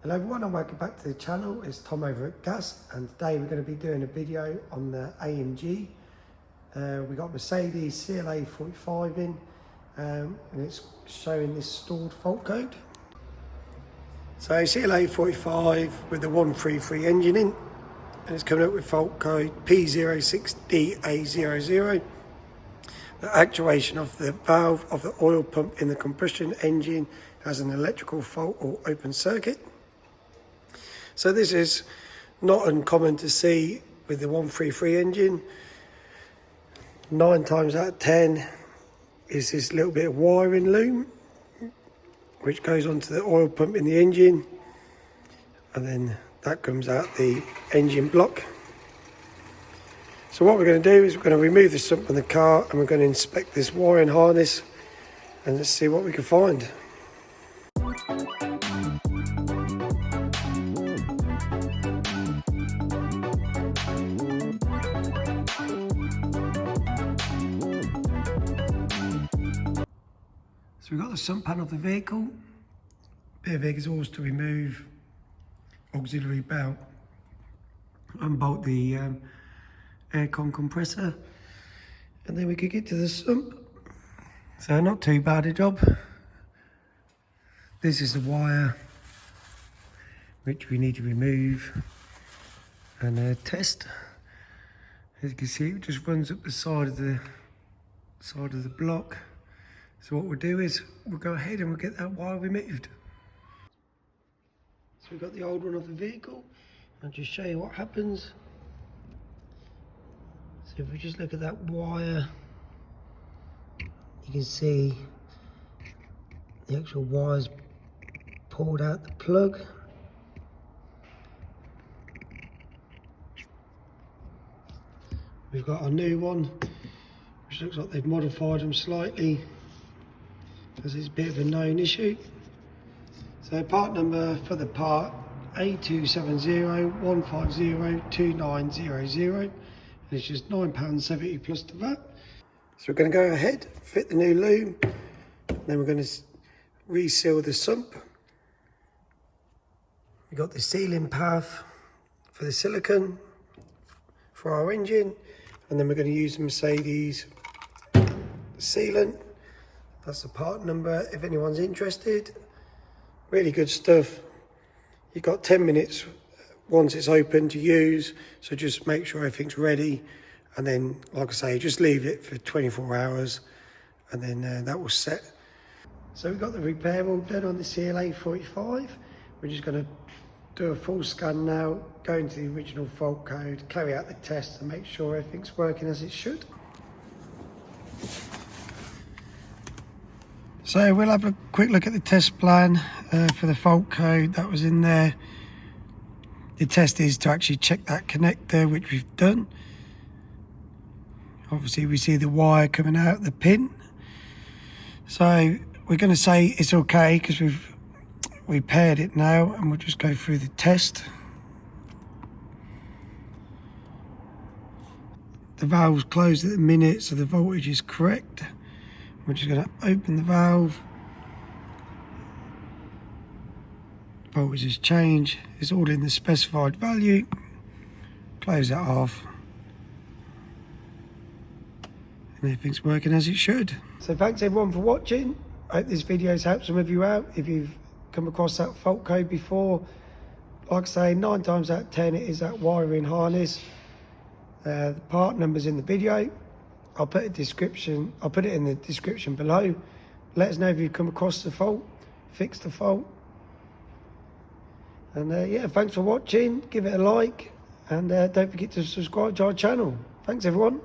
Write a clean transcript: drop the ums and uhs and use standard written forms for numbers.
Hello everyone and welcome back to the channel. It's Tom over at Gas, and today we're going to be doing a video on the AMG. We got Mercedes CLA45 in, and it's showing this stored fault code. So CLA45 with the 133 engine in, and it's coming up with fault code P06DA00. The actuation of the valve of the oil pump in the combustion engine has an electrical fault or open circuit. So this is not uncommon to see with the 133 engine. 9 times out of 10 is this little bit of wiring loom which goes onto the oil pump in the engine, and then that comes out the engine block. So what we're going to do is we're going to remove the sump from the car, and we're going to inspect this wiring harness and let's see what we can find. So we've got the sump panel of the vehicle, bit of exhaust to remove, auxiliary belt, unbolt the aircon compressor, and then we could get to the sump. So not too bad a job. This is the wire which we need to remove and test. As you can see, it just runs up the side of the block. So what we'll do is we'll go ahead and we'll get that wire removed. So we've got the old one of the vehicle. I'll just show you what happens. So if we just look at that wire, you can see the actual wires pulled out the plug. We've got our new one, which looks like they've modified them slightly, because it's a bit of a known issue. So part number for the part A270-150-2900, and it's just £9.70 plus the VAT. So we're going to go ahead, fit the new loom, then we're going to reseal the sump. We've got the sealing path for the silicone for our engine, and then we're going to use the Mercedes sealant. That's the part number if anyone's interested. Really good stuff. You've got 10 minutes once it's open to use, so just make sure everything's ready, and then, like I say, just leave it for 24 hours and then that will set. So we've got the repair all done on the CLA45. We're just going to do a full scan now, go into the original fault code, carry out the test and make sure everything's working as it should. So we'll have a quick look at the test plan for the fault code that was in there. The test is to actually check that connector, which we've done. Obviously we see the wire coming out the pin. So we're going to say it's okay because we've repaired it now, and we'll just go through the test. The valve's closed at the minute, so the voltage is correct. We're just going to open the valve. Voltage has changed. It's all in the specified value. Close that off. And everything's working as it should. So thanks everyone for watching. I hope this video's helped some of you out. If you've come across that fault code before, like I say, 9 times out of 10 it is that wiring harness. The part number's in the video. I'll put it in the description below. Let us know if you've come across the fault, fix the fault. And yeah, thanks for watching. Give it a like, and don't forget to subscribe to our channel. Thanks everyone.